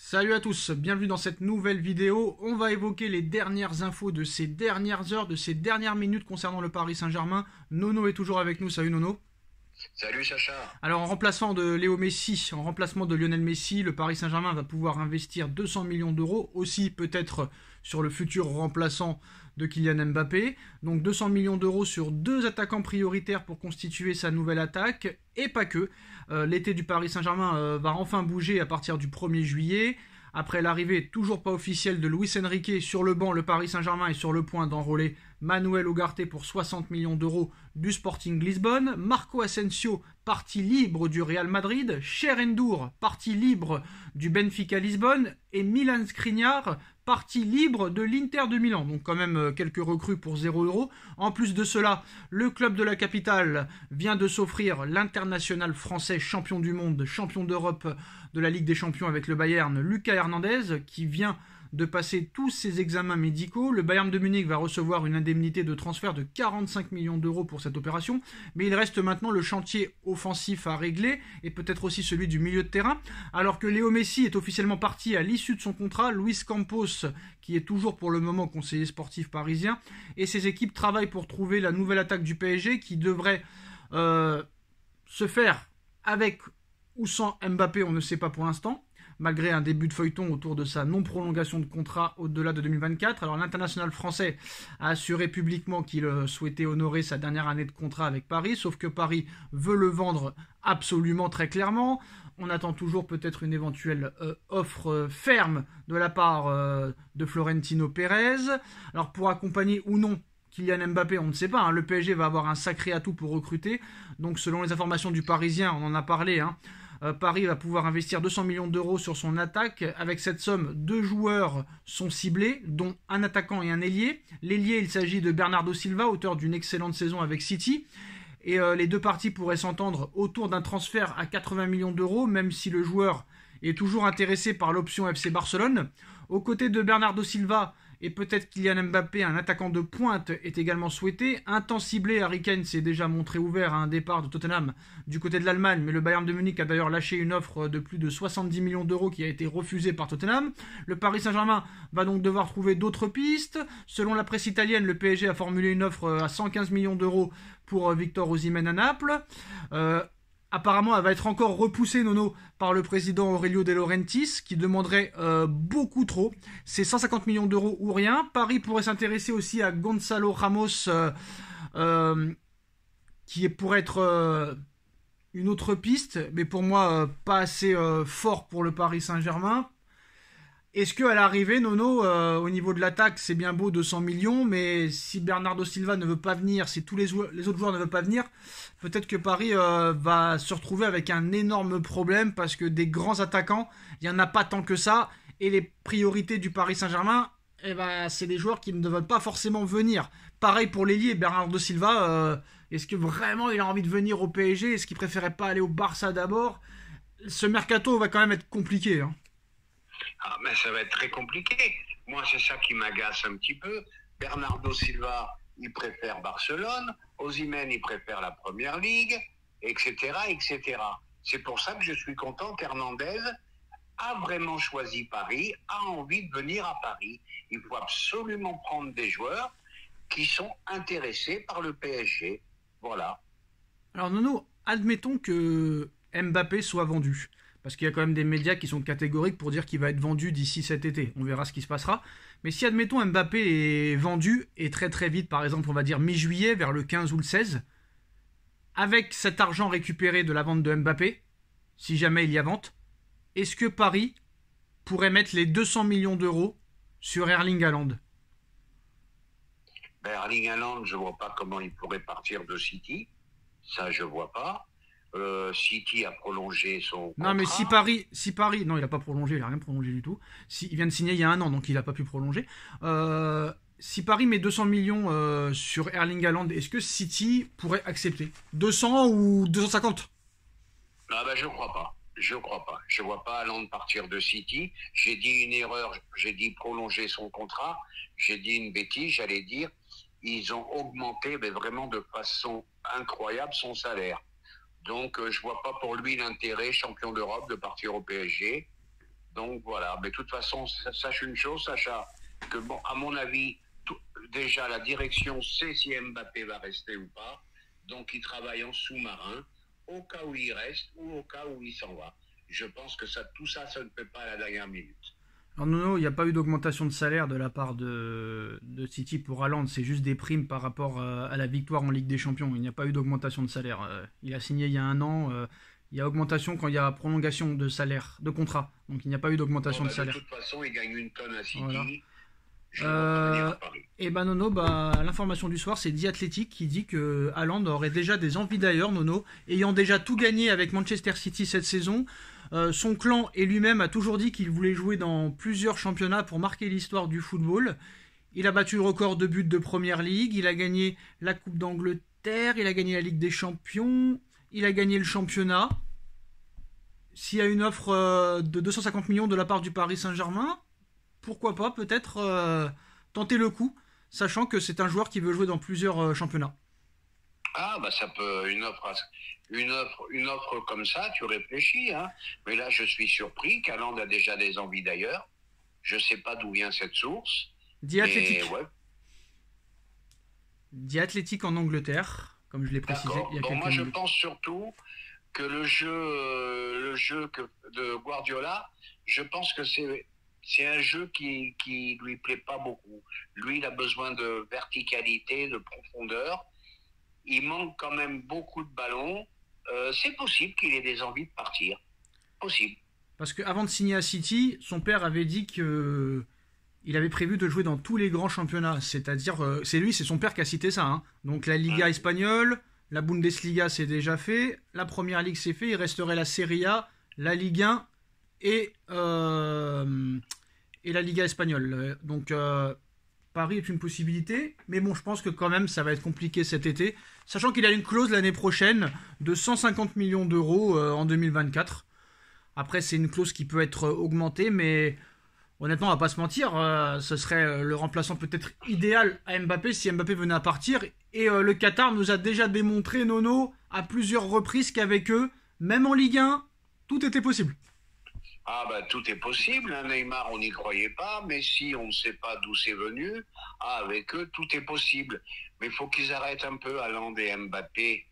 Salut à tous, bienvenue dans cette nouvelle vidéo. On va évoquer les dernières infos de ces dernières heures, de ces dernières minutes concernant le Paris Saint-Germain. Nono est toujours avec nous, salut Nono. Salut Sacha. Alors en remplacement de Léo Messi, en remplacement de Lionel Messi, le Paris Saint-Germain va pouvoir investir 200 millions d'euros, aussi peut-être sur le futur remplaçant de Kylian Mbappé. Donc 200 millions d'euros sur deux attaquants prioritaires pour constituer sa nouvelle attaque, et pas que. L'été du Paris Saint-Germain va enfin bouger à partir du 1er juillet. Après l'arrivée toujours pas officielle de Luis Enrique sur le banc, le Paris Saint-Germain est sur le point d'enrôler Manuel Ugarte pour 60 millions d'euros du Sporting Lisbonne, Marco Asensio parti libre du Real Madrid, Cher Endur parti libre du Benfica Lisbonne et Milan Skriniar parti libre de l'Inter de Milan. Donc quand même quelques recrues pour 0 €. En plus de cela, le club de la capitale vient de s'offrir l'international français champion du monde, champion d'Europe de la Ligue des Champions avec le Bayern, Lucas Hernandez, qui vient de passer tous ses examens médicaux. Le Bayern de Munich va recevoir une indemnité de transfert de 45 millions d'euros pour cette opération, mais il reste maintenant le chantier offensif à régler et peut-être aussi celui du milieu de terrain. Alors que Léo Messi est officiellement parti à l'issue de son contrat, Luis Campos, qui est toujours pour le moment conseiller sportif parisien, et ses équipes travaillent pour trouver la nouvelle attaque du PSG qui devrait se faire avec ou sans Mbappé, on ne sait pas pour l'instant, malgré un début de feuilleton autour de sa non-prolongation de contrat au-delà de 2024. Alors l'international français a assuré publiquement qu'il souhaitait honorer sa dernière année de contrat avec Paris, sauf que Paris veut le vendre absolument très clairement. On attend toujours peut-être une éventuelle offre ferme de la part de Florentino Pérez. Alors pour accompagner ou non Kylian Mbappé, on ne sait pas, hein. Le PSG va avoir un sacré atout pour recruter. Donc selon les informations du Parisien, on en a parlé, Paris va pouvoir investir 200 millions d'euros sur son attaque. Avec cette somme, deux joueurs sont ciblés, dont un attaquant et un ailier. L'ailier, il s'agit de Bernardo Silva, auteur d'une excellente saison avec City. Et les deux parties pourraient s'entendre autour d'un transfert à 80 millions d'euros, même si le joueur est toujours intéressé par l'option FC Barcelone. Aux côtés de Bernardo Silva, et peut-être Kylian Mbappé, un attaquant de pointe, est également souhaité. Un temps ciblé, Harry Kane s'est déjà montré ouvert à un départ de Tottenham du côté de l'Allemagne, mais le Bayern de Munich a d'ailleurs lâché une offre de plus de 70 millions d'euros qui a été refusée par Tottenham. Le Paris Saint-Germain va donc devoir trouver d'autres pistes. Selon la presse italienne, le PSG a formulé une offre à 115 millions d'euros pour Victor Osimhen à Naples. Apparemment, elle va être encore repoussée, Nono, par le président Aurelio De Laurentiis, qui demanderait beaucoup trop. C'est 150 millions d'euros ou rien. Paris pourrait s'intéresser aussi à Gonzalo Ramos, qui pourrait être une autre piste, mais pour moi, pas assez fort pour le Paris Saint-Germain. Est-ce qu'à l'arrivée, Nono, au niveau de l'attaque, c'est bien beau 200 millions, mais si Bernardo Silva ne veut pas venir, si tous les autres joueurs ne veulent pas venir, peut-être que Paris va se retrouver avec un énorme problème parce que des grands attaquants, il n'y en a pas tant que ça, et les priorités du Paris Saint-Germain, c'est des joueurs qui ne veulent pas forcément venir. Pareil pour l'ailier, Bernardo Silva, est-ce que vraiment il a envie de venir au PSG? Est-ce qu'il préférait pas aller au Barça d'abord? Ce mercato va quand même être compliqué, hein. Ah, mais ça va être très compliqué. Moi, c'est ça qui m'agace un petit peu. Bernardo Silva, il préfère Barcelone. Osimhen, il préfère la Première Ligue, etc., etc. C'est pour ça que je suis content qu'Hernandez a vraiment choisi Paris, a envie de venir à Paris. Il faut absolument prendre des joueurs qui sont intéressés par le PSG. Voilà. Alors Nono, admettons que Mbappé soit vendu. Parce qu'il y a quand même des médias qui sont catégoriques pour dire qu'il va être vendu d'ici cet été. On verra ce qui se passera. Mais si, admettons, Mbappé est vendu, et très très vite, par exemple, on va dire mi-juillet, vers le 15 ou le 16, avec cet argent récupéré de la vente de Mbappé, si jamais il y a vente, est-ce que Paris pourrait mettre les 200 millions d'euros sur Erling Haaland? Erling Haaland, je ne vois pas comment il pourrait partir de City. Ça, je ne vois pas. City a prolongé son contrat. Non, mais si Paris, non, il n'a pas prolongé, il n'a rien prolongé du tout. Il vient de signer il y a un an, donc il n'a pas pu prolonger. Si Paris met 200 millions sur Erling Haaland, est-ce que City pourrait accepter 200 ou 250? Ah ben, je crois pas. Je crois pas. Je vois pas Haaland partir de City. J'ai dit une erreur. J'ai dit prolonger son contrat. J'ai dit une bêtise. J'allais dire, ils ont augmenté, mais vraiment de façon incroyable, son salaire. Donc, je vois pas pour lui l'intérêt, champion d'Europe, de partir au PSG. Donc voilà, mais de toute façon, sache une chose, Sacha, que bon, à mon avis, déjà la direction sait si Mbappé va rester ou pas, donc il travaille en sous-marin, au cas où il reste ou au cas où il s'en va. Je pense que tout ça, ça ne fait pas à la dernière minute. Alors non, il n'y a pas eu d'augmentation de salaire de la part de City pour Haaland, c'est juste des primes par rapport à la victoire en Ligue des Champions. Il n'y a pas eu d'augmentation de salaire. Il a signé il y a un an. Il y a augmentation quand il y a prolongation de salaire, de contrat. Donc il n'y a pas eu d'augmentation de salaire. De toute façon, il gagne une tonne à City. Voilà. Je vais revenir à Paris. Et ben Nono, l'information du soir, c'est The Athletic qui dit que Haaland aurait déjà des envies d'ailleurs, Nono, ayant déjà tout gagné avec Manchester City cette saison. Son clan et lui-même a toujours dit qu'il voulait jouer dans plusieurs championnats pour marquer l'histoire du football. Il a battu le record de buts de Première Ligue, il a gagné la Coupe d'Angleterre, il a gagné la Ligue des Champions, il a gagné le championnat. S'il y a une offre de 250 millions de la part du Paris Saint-Germain, pourquoi pas peut-être tenter le coup, sachant que c'est un joueur qui veut jouer dans plusieurs championnats. Ah, bah ça peut, une offre comme ça, tu réfléchis, hein. Mais là, je suis surpris qu'Haaland a déjà des envies d'ailleurs. Je ne sais pas d'où vient cette source. The Athletic. Ouais. The Athletic en Angleterre, comme je l'ai précisé il y a quelques minutes. Moi, je pense surtout que le jeu de Guardiola, je pense que c'est un jeu qui lui plaît pas beaucoup. Lui, il a besoin de verticalité, de profondeur. Il manque quand même beaucoup de ballons. C'est possible qu'il ait des envies de partir. Possible. Parce qu'avant de signer à City, son père avait dit que il avait prévu de jouer dans tous les grands championnats. C'est-à-dire, c'est son père qui a cité ça. Hein. Donc la Liga espagnole, la Bundesliga c'est déjà fait, la Première Ligue c'est fait, il resterait la Serie A, la Ligue 1 et la Liga espagnole. Donc Paris est une possibilité, mais bon, je pense que quand même ça va être compliqué cet été, sachant qu'il a une clause l'année prochaine de 150 millions d'euros en 2024. Après, c'est une clause qui peut être augmentée, mais honnêtement, on va pas se mentir, ce serait le remplaçant peut-être idéal à Mbappé si Mbappé venait à partir. Et le Qatar nous a déjà démontré, Nono, à plusieurs reprises qu'avec eux, même en Ligue 1, tout était possible. Ah bah tout est possible, hein. Neymar on n'y croyait pas, Messi on ne sait pas d'où c'est venu, avec eux tout est possible. Mais il faut qu'ils arrêtent un peu, Haaland et Mbappé,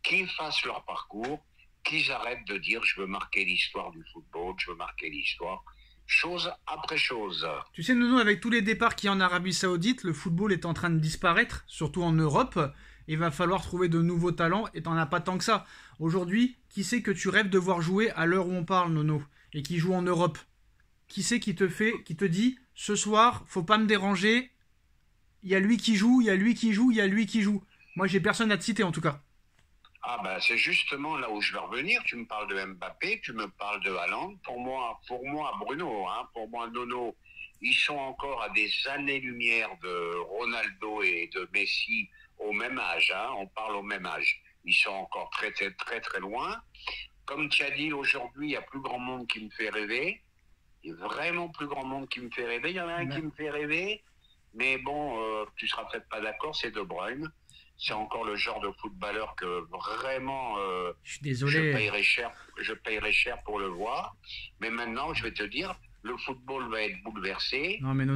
qu'ils fassent leur parcours, qu'ils arrêtent de dire je veux marquer l'histoire du football, je veux marquer l'histoire, chose après chose. Tu sais Nono, avec tous les départs qu'il y a en Arabie Saoudite, le football est en train de disparaître, surtout en Europe. Il va falloir trouver de nouveaux talents et t'en as pas tant que ça. Aujourd'hui, qui c'est que tu rêves de voir jouer à l'heure où on parle, Nono, et qui joue en Europe? Qui c'est qui te dit ce soir, faut pas me déranger, il y a lui qui joue, il y a lui qui joue, il y a lui qui joue. Moi, j'ai personne à te citer en tout cas. Ah ben c'est justement là où je vais revenir. Tu me parles de Mbappé, tu me parles de Haaland. Pour moi Bruno, hein, pour moi Nono, ils sont encore à des années-lumière de Ronaldo et de Messi au même âge. Hein, on parle au même âge. Ils sont encore très très très très loin. Comme tu as dit, aujourd'hui, il y a plus grand monde qui me fait rêver. Il y a vraiment plus grand monde qui me fait rêver. Il y en a un qui me fait rêver, mais bon, tu seras peut-être pas d'accord, c'est De Bruyne. C'est encore le genre de footballeur que vraiment je suis désolé. Je payerais cher pour le voir. Mais maintenant, je vais te dire, le football va être bouleversé. Non, mais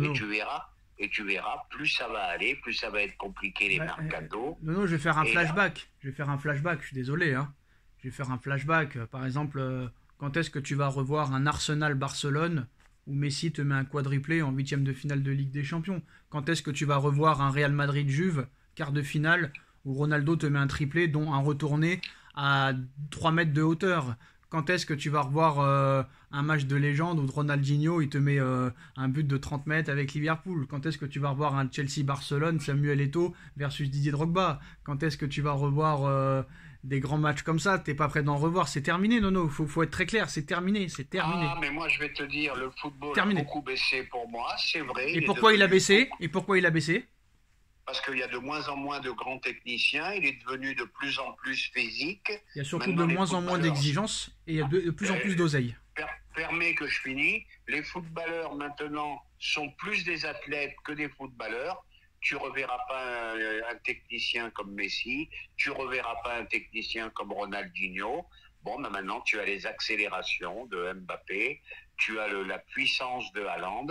et tu verras, plus ça va aller, plus ça va être compliqué les mercatos. Non, je vais faire un flashback. Je suis désolé. Hein. Je vais faire un flashback. Par exemple, quand est-ce que tu vas revoir un Arsenal-Barcelone où Messi te met un quadruplé en 8e de finale de Ligue des Champions? Quand est-ce que tu vas revoir un Real Madrid-Juve quart de finale où Ronaldo te met un triplé dont un retourné à 3 mètres de hauteur? Quand est-ce que tu vas revoir un match de légende où Ronaldinho il te met un but de 30 mètres avec Liverpool? Quand est-ce que tu vas revoir un Chelsea-Barcelone, Samuel Eto'o versus Didier Drogba? Quand est-ce que tu vas revoir des grands matchs comme ça? T'es pas prêt d'en revoir, c'est terminé, Nono. Faut être très clair, c'est terminé. Ah, mais moi je vais te dire, le football a beaucoup baissé pour moi, c'est vrai. Et pourquoi il a baissé? Parce qu'il y a de moins en moins de grands techniciens, il est devenu de plus en plus physique. Il y a surtout de moins en moins d'exigences et il y a de plus en plus d'oseille. Permets que je finis. Les footballeurs maintenant sont plus des athlètes que des footballeurs. Tu reverras pas un technicien comme Messi, tu reverras pas un technicien comme Ronaldinho. Bon, ben maintenant, tu as les accélérations de Mbappé, tu as la puissance de Haaland,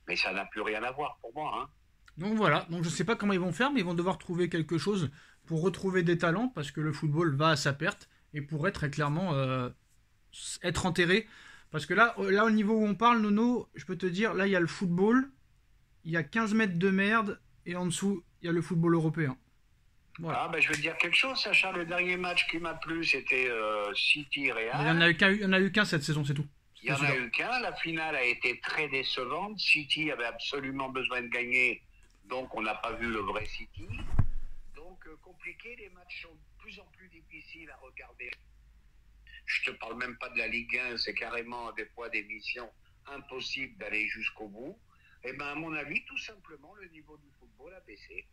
mais ça n'a plus rien à voir pour moi. Hein. Donc voilà, donc je ne sais pas comment ils vont faire, mais ils vont devoir trouver quelque chose pour retrouver des talents, parce que le football va à sa perte, et pourrait très clairement être enterré. Parce que là, au niveau où on parle, Nono, je peux te dire, là, il y a le football, il y a 15 mètres de merde, et en dessous, il y a le football européen. Voilà. Ah, ben, je vais te dire quelque chose, Sacha. Le dernier match qui m'a plu, c'était City-Real. Il n'y en a eu qu'un cette saison, c'est tout. Il n'y en a eu qu'un. La finale a été très décevante. City avait absolument besoin de gagner, donc on n'a pas vu le vrai City. Donc compliqué, les matchs sont de plus en plus difficiles à regarder. Je te parle même pas de la Ligue 1, c'est carrément des fois des missions impossibles d'aller jusqu'au bout. Et ben à mon avis, tout simplement, le niveau du football a baissé.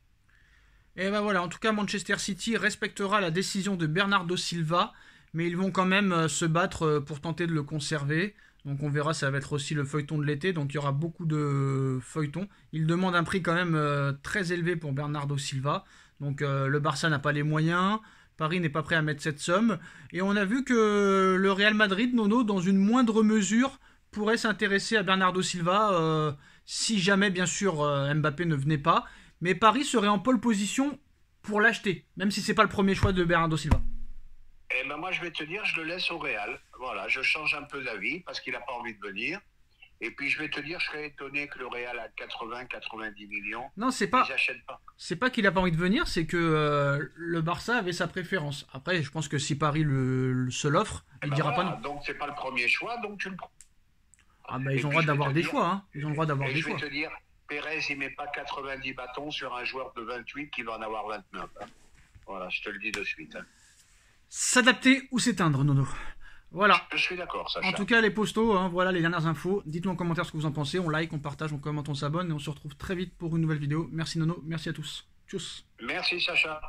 Et ben voilà, en tout cas, Manchester City respectera la décision de Bernardo Silva, mais ils vont quand même se battre pour tenter de le conserver. Donc on verra, ça va être aussi le feuilleton de l'été, donc il y aura beaucoup de feuilletons. Il demande un prix quand même très élevé pour Bernardo Silva. Donc le Barça n'a pas les moyens, Paris n'est pas prêt à mettre cette somme. Et on a vu que le Real Madrid, Nono, dans une moindre mesure, pourrait s'intéresser à Bernardo Silva, si jamais bien sûr Mbappé ne venait pas. Mais Paris serait en pole position pour l'acheter, même si c'est pas le premier choix de Bernardo Silva. Eh ben moi je vais te dire, je le laisse au Real. Voilà, je change un peu d'avis parce qu'il n'a pas envie de venir. Et puis je vais te dire, je serais étonné que le Real a 80-90 millions. Non, c'est pas. C'est pas qu'il a pas envie de venir, c'est que le Barça avait sa préférence. Après, je pense que si Paris se l'offre, il dira voilà, pas non. Donc c'est pas le premier choix, donc tu le prends. Ah bah ils ont le droit d'avoir des choix, hein. Ils ont le droit d'avoir des choix. Je vais te dire, Pérez, il met pas 90 bâtons sur un joueur de 28 qui va en avoir 29. Hein. Voilà, je te le dis de suite. Hein. S'adapter ou s'éteindre, Nono. Voilà. Je suis d'accord, Sacha. En tout cas, les postos, hein, voilà les dernières infos. Dites-nous en commentaire ce que vous en pensez. On like, on partage, on commente, on s'abonne. Et on se retrouve très vite pour une nouvelle vidéo. Merci Nono, merci à tous. Tchuss. Merci Sacha.